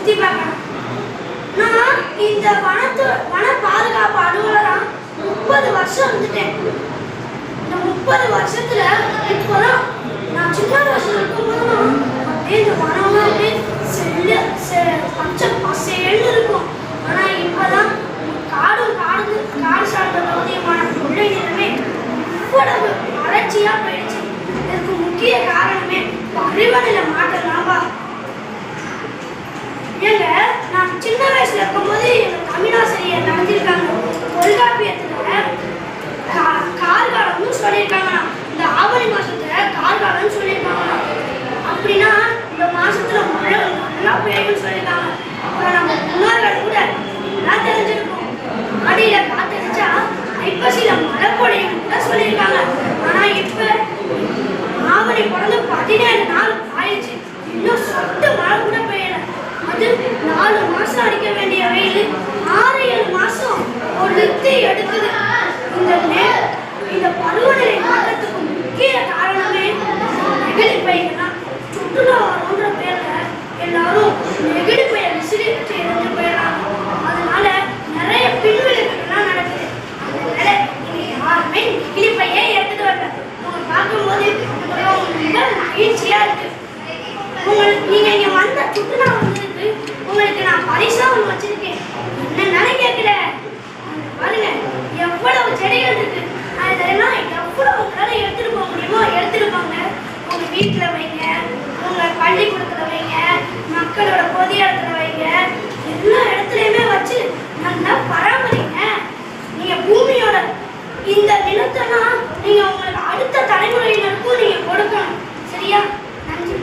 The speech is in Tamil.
சுத்தி பார்க்கணும். நான் இந்த வன பாதுகாப்பு அலுவலரா 30 வருஷம் இருந்துட்டேன். இந்த 30 வருஷத்துல இப்போதான் நான் சின்ன வயசுல இருக்கும்போது அப்படியே இந்த வனம்லாம் அப்படியே பச்சை பசேல்னு இருக்கும். ஆனா இப்பதான் காடு சார்ந்த பகுதியமான கொள்ளை நிலமே இவ்வளவு வறட்சியா போயிடுச்சு. இதற்கு முக்கிய காரணமே பருவநிலை மாற்றம் தான்பா. ஏங்க, நான் சின்ன வயசுல இருக்கும்போது எங்க தமிழாசிரியர் நடத்திருக்காங்க. தொல்காப்பியத்துல கார்காலம்னு சொல்லியிருக்காங்க. இந்த ஆவணி மாசத்துல கார்காலம்னு சொல்லியிருக்காங்க. அப்படின்னா இந்த மாசத்துல மழை நல்லா பெய்யும்னு சொல்லியிருக்காங்க. அப்புறம் நம்ம முன்னோர்கள் கூட எல்லாம் தெரிஞ்சிருக்கோம். ஆடியில காத்தடிச்சா ஐப்பசியில மழை பொழியும் கூட சொல்லியிருக்காங்க. ஆனா இப்ப ஆவணி பிறந்து 17 நாள் ஆயிடுச்சு, இன்னும் சொட்டு மழை கூட பெய்யல. அது 4 மாசம் அடிக்க வேண்டிய வெயில் 6-7 மாசம் ஒழுத்து எடுக்குது. இந்த பருவநிலை மாற்றத்துக்கு முக்கிய காரணமே நெகிழி பைகள் தான். சுற்றுலா வரணுன்ற பேர்ல எல்லாரும் நெகிழி பையை விசிறிட்டு இருந்து போயிடறாங்க. அதனால நிறைய பின்விளைவுகள்லாம் நடக்குது. அதனால நீங்க யாருமே நெகிழி பையே எடுத்துட்டு வரல. உங்களை பார்க்கும்போது ரொம்ப மகிழ்ச்சியா இருக்கு. நீங்க இங்க வந்த சுற்றுலா வந்ததுக்கு உங்களுக்கு நான் பரிசா ஒன்று வச்சிருக்கேன். என்னன்னு கேட்கல, பாருங்க எவ்வளவு செடிகள் இருக்கு. அதெல்லாம் எவ்வளவு உங்களால எடுத்துட்டு போக முடியுமோ எடுத்துட்டு போங்க. உங்க வீட்டுல வைங்க, உங்க பள்ளிக்கூடத்துல வைங்க, மக்களோட பொது இடத்துல வைங்க. எல்லா இடத்துலயுமே வச்சு நல்லா பராமரிங்க. நீங்க பூமியோட இந்த நிலத்தெல்லாம் நீங்க உங்களுக்கு அடுத்த தலைமுறையினருக்கும் நீங்க கொடுக்கணும். சரியா? நன்றி.